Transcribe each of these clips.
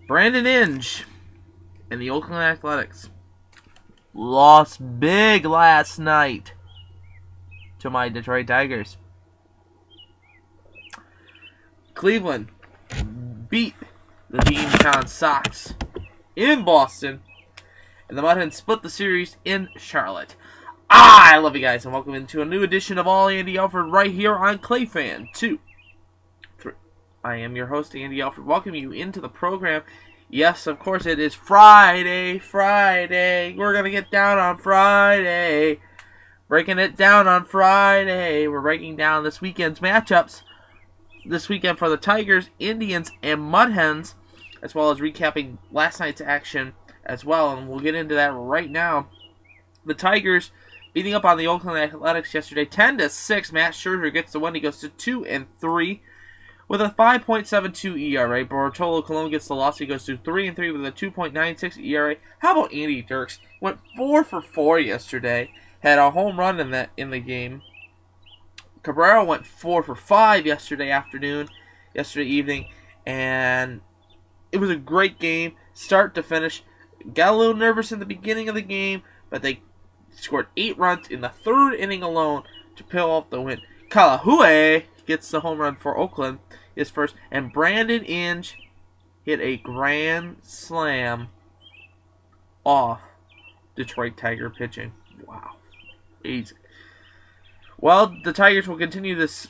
Brando Inge and the Oakland Athletics lost big last night to my Detroit Tigers. Cleveland beat the Beemtown Sox in Boston, and the Mud Hens split the series in Charlotte. I love you guys, and welcome into a new edition of All Andy Alfred right here on Clayfan 2. I am your host, Andy Alfred. Welcome you into the program. Yes, of course, it is Friday. We're going to get down on Friday. Breaking it down on Friday. We're breaking down this weekend's matchups. This weekend for the Tigers, Indians, and Mud Hens, as well as recapping last night's action as well, and we'll get into that right now. The Tigers beating up on the Oakland Athletics yesterday, 10-6. Matt Scherzer gets the win. He goes to 2-3 with a 5.72 ERA. Bartolo Colon gets the loss. He goes to 3-3 with a 2.96 ERA. How about Andy Dirks? Went 4 for 4 yesterday. Had a home run in the game. Cabrera went 4 for 5 yesterday evening, and it was a great game, start to finish. Got a little nervous in the beginning of the game, but they scored 8 runs in the third inning alone to pull off the win. Kaleidoscope gets the home run for Oakland, his first, and Brando Inge hit a grand slam off Detroit Tiger pitching. Wow. Easy. Well, the Tigers will continue this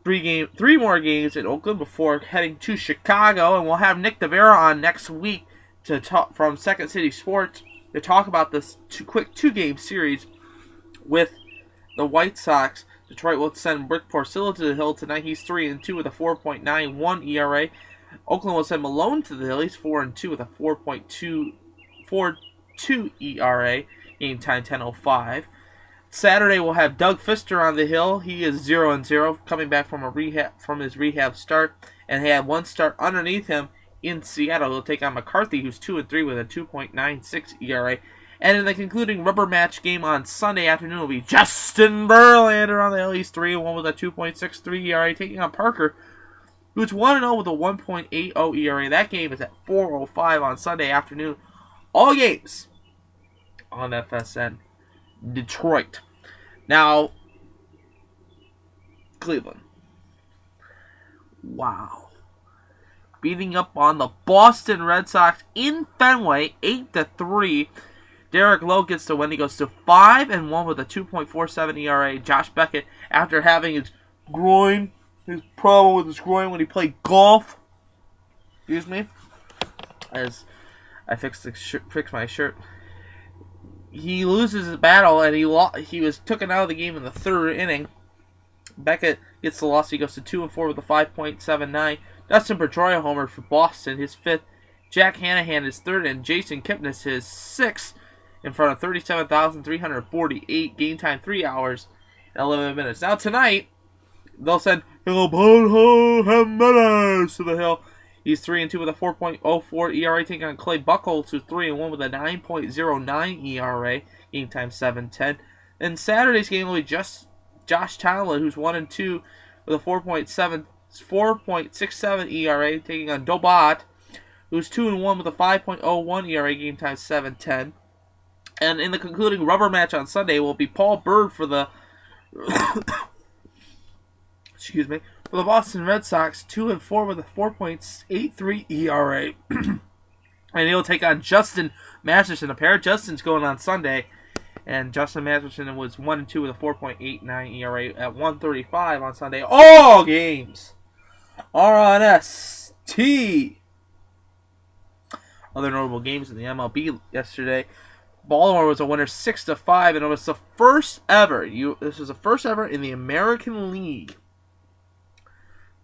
three more games in Oakland before heading to Chicago, and we'll have Nick DeVera on next week to talk from Second City Sports to talk about this two-game series with the White Sox. Detroit will send Rick Porcello to the hill tonight. He's 3-2 with a 4.91 ERA. Oakland will send Malone to the hill. He's 4-2 with a 4.42 ERA. Game time 10:05. Saturday we'll have Doug Fister on the hill. He is 0-0, coming back from his rehab start, and he had one start underneath him in Seattle. He'll take on McCarthy, who's 2-3 with a 2.96 ERA. And in the concluding rubber match game on Sunday afternoon will be Justin Verlander on the hill. He's 3-1 with a 2.63 ERA, taking on Parker, who's 1-0 with a 1.80 ERA. That game is at 4:05 on Sunday afternoon. All games on FSN. Detroit. Now, Cleveland. Wow. Beating up on the Boston Red Sox in Fenway, 8-3. Derek Lowe gets the win. He goes to 5-1 with a 2.47 ERA. Josh Beckett, after having his problem with his groin when he played golf. Excuse me. As I fix my shirt. He loses his battle, and he was taken out of the game in the third inning. Beckett gets the loss. He goes to 2-4 with a 5.79. Dustin Pedroia homered for Boston, his 5th. Jack Hanahan is 3rd, and Jason Kipnis his 6th in front of 37,348. Game time 3 hours and 11 minutes. Now tonight, they'll send Gilberto Jimenez to the hill. He's 3-2 with a 4.04 ERA, taking on Clay Buchholz, who's 3-1 with a 9.09 ERA. Game time 7:10. Then Saturday's game will be just Josh Tomlin, who's 1-2 with a 4.67 ERA, taking on Dobat, who's 2-1 with a 5.01 ERA. Game time 7:10. And in the concluding rubber match on Sunday will be Paul Bird for the excuse me. For the Boston Red Sox, 2-4 with a 4.83 ERA. And he'll take on Justin Masterson. A pair of Justins going on Sunday. And Justin Masterson was 1-2 with a 4.89 ERA at 1:35 on Sunday. All games are on ST. Other notable games in the MLB yesterday. Baltimore was a winner 6-5, and it was the first ever. This was the first ever in the American League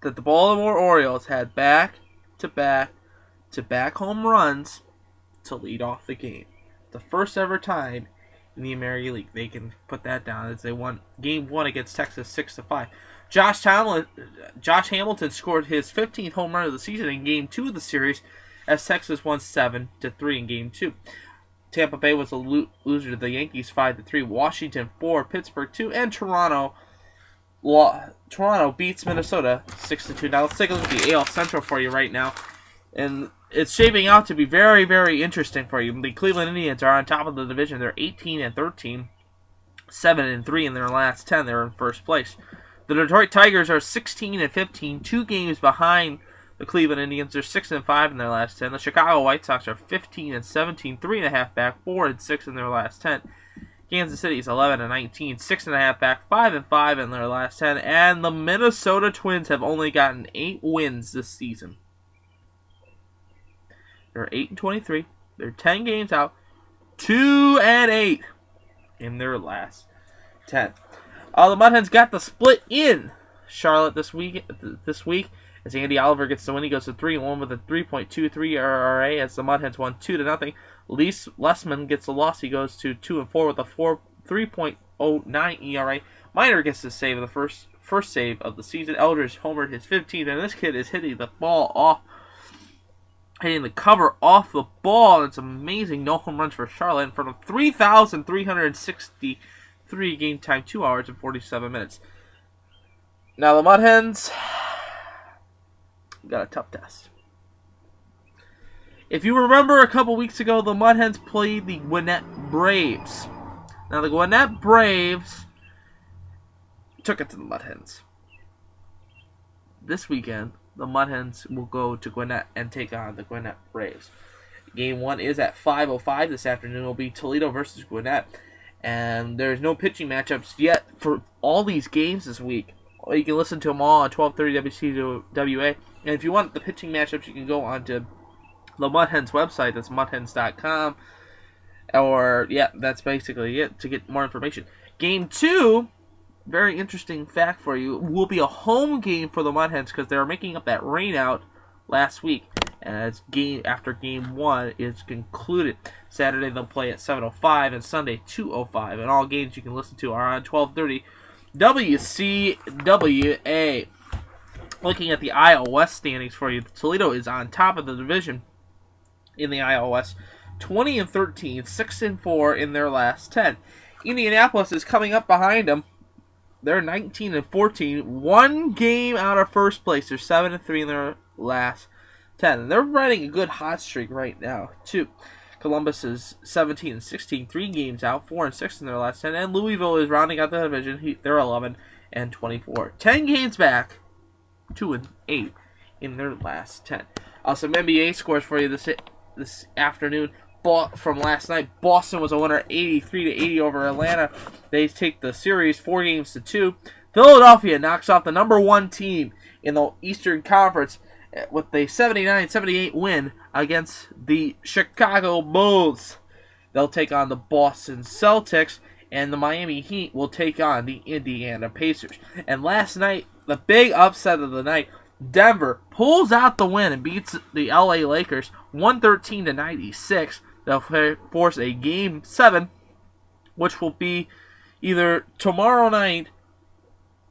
that the Baltimore Orioles had back-to-back home runs to lead off the game. The first ever time in the American League. They can put that down as they won Game 1 against Texas 6-5. Josh Hamilton scored his 15th home run of the season in Game 2 of the series as Texas won 7-3 in Game 2. Tampa Bay was a loser to the Yankees 5-3. Washington 4, Pittsburgh 2, and Toronto beats Minnesota 6-2. Now let's take a look at the AL Central for you right now. And it's shaping out to be very, very interesting for you. The Cleveland Indians are on top of the division. They're 18-13, 7-3 in their last 10. They're in first place. The Detroit Tigers are 16-15, 2 games behind the Cleveland Indians. They're 6-5 in their last 10. The Chicago White Sox are 15-17, 3.5 back, 4-6 in their last 10. Kansas City is 11-19, 6.5 back, 5-5 in their last 10. And the Minnesota Twins have only gotten 8 wins this season. They're 8-23. They're 10 games out, 2-8 in their last 10. The Mud Hens got the split in Charlotte this week. As Andy Alfred gets the win, he goes to 3-1 with a 3.23 ERA. As the Mud Hens won 2-0. Lessman gets the loss. He goes to 2-4 with a 3.09 ERA. Miner gets the save of the first save of the season. Eldridge homered his 15th, and this kid is hitting the ball off, hitting the cover off the ball. It's amazing. No home runs for Charlotte in front of 3,363 game time, 2 hours and 47 minutes. Now the Mud Hens got a tough test. If you remember a couple weeks ago, the Mud Hens played the Gwinnett Braves. Now the Gwinnett Braves took it to the Mud Hens. This weekend, the Mud Hens will go to Gwinnett and take on the Gwinnett Braves. Game 1 is at 5:05 this afternoon. It will be Toledo versus Gwinnett. And there's no pitching matchups yet for all these games this week. You can listen to them all on 1230 WCWA. And if you want the pitching matchups, you can go on to the Mud Hens website. That's mudhens.com. Or, yeah, that's basically it to get more information. Game 2, very interesting fact for you, will be a home game for the Mud Hens because they were making up that rain out last week. As after Game 1 is concluded. Saturday they'll play at 7:05 and Sunday 2:05. And all games you can listen to are on 1230 WCWA. Looking at the IL West standings for you, Toledo is on top of the division in the IL West, 20-13, 6-4 in their last 10. Indianapolis is coming up behind them. They're 19-14, 1 game out of first place. They're 7-3 in their last 10. And they're riding a good hot streak right now, too. Columbus is 17-16, 3 games out, 4-6 in their last 10. And Louisville is rounding out the division. They're 11-24, 10 games back, 2-8 in their last 10. Some NBA scores for you this afternoon. From last night, Boston was a winner, 83-80 over Atlanta. They take the series 4-2. Philadelphia knocks off the number 1 team in the Eastern Conference with a 79-78 win against the Chicago Bulls. They'll take on the Boston Celtics, and the Miami Heat will take on the Indiana Pacers. And last night, the big upset of the night, Denver pulls out the win and beats the LA Lakers 113-96. They'll force a Game 7, which will be either tomorrow night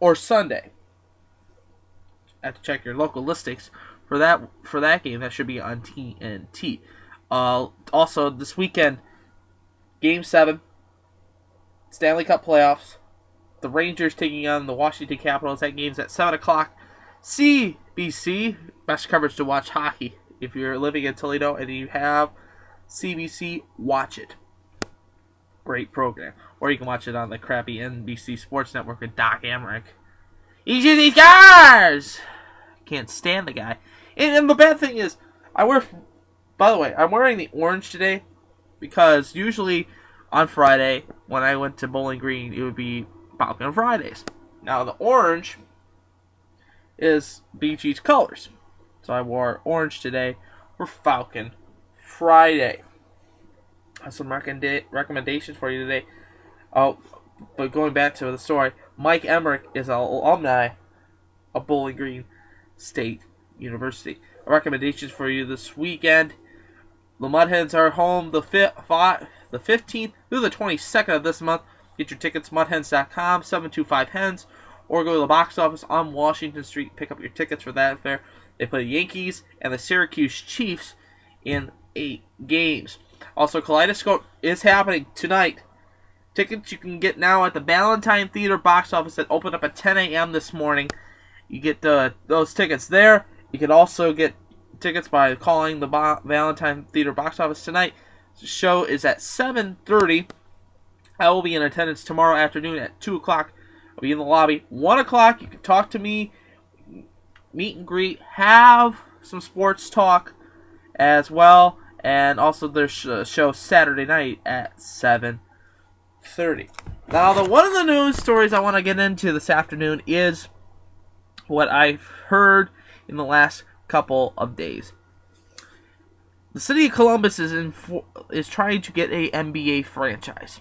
or Sunday. Have to check your local listings for that game. That should be on TNT. Also, this weekend, Game 7, Stanley Cup playoffs. The Rangers taking on the Washington Capitals. That game's at 7 o'clock. CBC, best coverage to watch hockey. If you're living in Toledo and you have CBC, watch it. Great program. Or you can watch it on the crappy NBC Sports Network with Doc Emmerich. Each of these guys! Can't stand the guy. And the bad thing is, I'm wearing the orange today because usually on Friday, when I went to Bowling Green, it would be Falcon Fridays. Now, the orange is BG's colors. So I wore orange today for Falcon Friday. I have some recommendations for you today. Oh, but going back to the story, Mike Emmerich is an alumni of Bowling Green State University. Recommendations for you this weekend. The Mud Hens are home the 15th through the 22nd of this month. Get your tickets, mudhens.com, 725-HENS, or go to the box office on Washington Street. Pick up your tickets for that affair. They play the Yankees and the Syracuse Chiefs in 8 games. Also, Kaleidoscope is happening tonight. Tickets you can get now at the Valentine Theater box office that opened up at 10 a.m. this morning. You get those tickets there. You can also get tickets by calling the Valentine Theater box office tonight. The show is at 7:30. I will be in attendance tomorrow afternoon at 2 o'clock. I'll be in the lobby. 1 o'clock, you can talk to me, meet and greet, have some sports talk as well. And also there's a show Saturday night at 7:30. Now, one of the news stories I want to get into this afternoon is what I've heard in the last couple of days. The city of Columbus is trying to get a NBA franchise.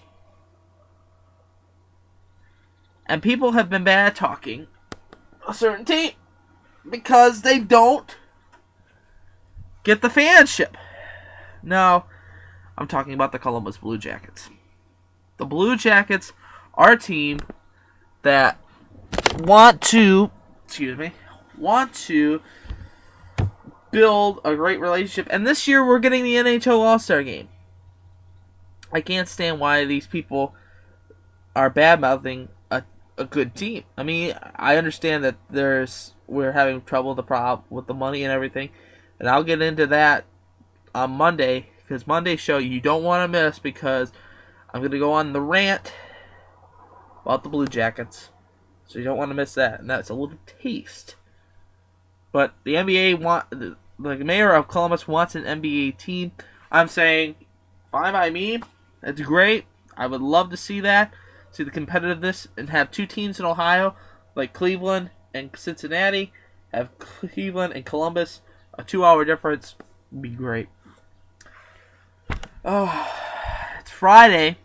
And people have been bad talking a certain team because they don't get the fanship. Now, I'm talking about the Columbus Blue Jackets. The Blue Jackets are a team that want to build a great relationship. And this year we're getting the NHL All-Star Game. I can't stand why these people are bad-mouthing a good team. I mean, I understand that we're having trouble with the money and everything. And I'll get into that on Monday. Because Monday's show you don't want to miss, because I'm going to go on the rant about the Blue Jackets. So you don't want to miss that. And that's a little taste. But the NBA the mayor of Columbus wants an NBA team. I'm saying, fine by me. That's great. I would love to see that. See the competitiveness and have two teams in Ohio, like Cleveland and Cincinnati. Have Cleveland and Columbus. A 2-hour difference would be great. Oh, it's Friday,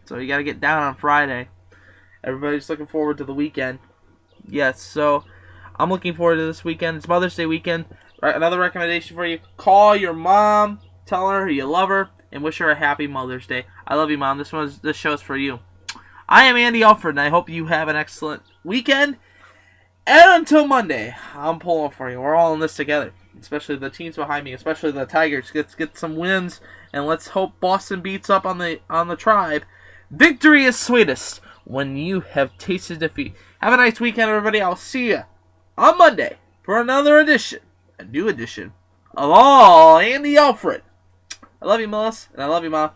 so you got to get down on Friday. Everybody's looking forward to the weekend. Yes, so I'm looking forward to this weekend. It's Mother's Day weekend. Another recommendation for you: call your mom, tell her you love her, and wish her a happy Mother's Day. I love you, Mom. This show's for you. I am Andy Alfred, and I hope you have an excellent weekend. And until Monday, I'm pulling for you. We're all in this together, especially the teams behind me, especially the Tigers. Let's get some wins, and let's hope Boston beats up on the Tribe. Victory is sweetest when you have tasted defeat. Have a nice weekend, everybody. I'll see you on Monday for a new edition of All Andy Alfred. I love you, Melissa, and I love you, Mom.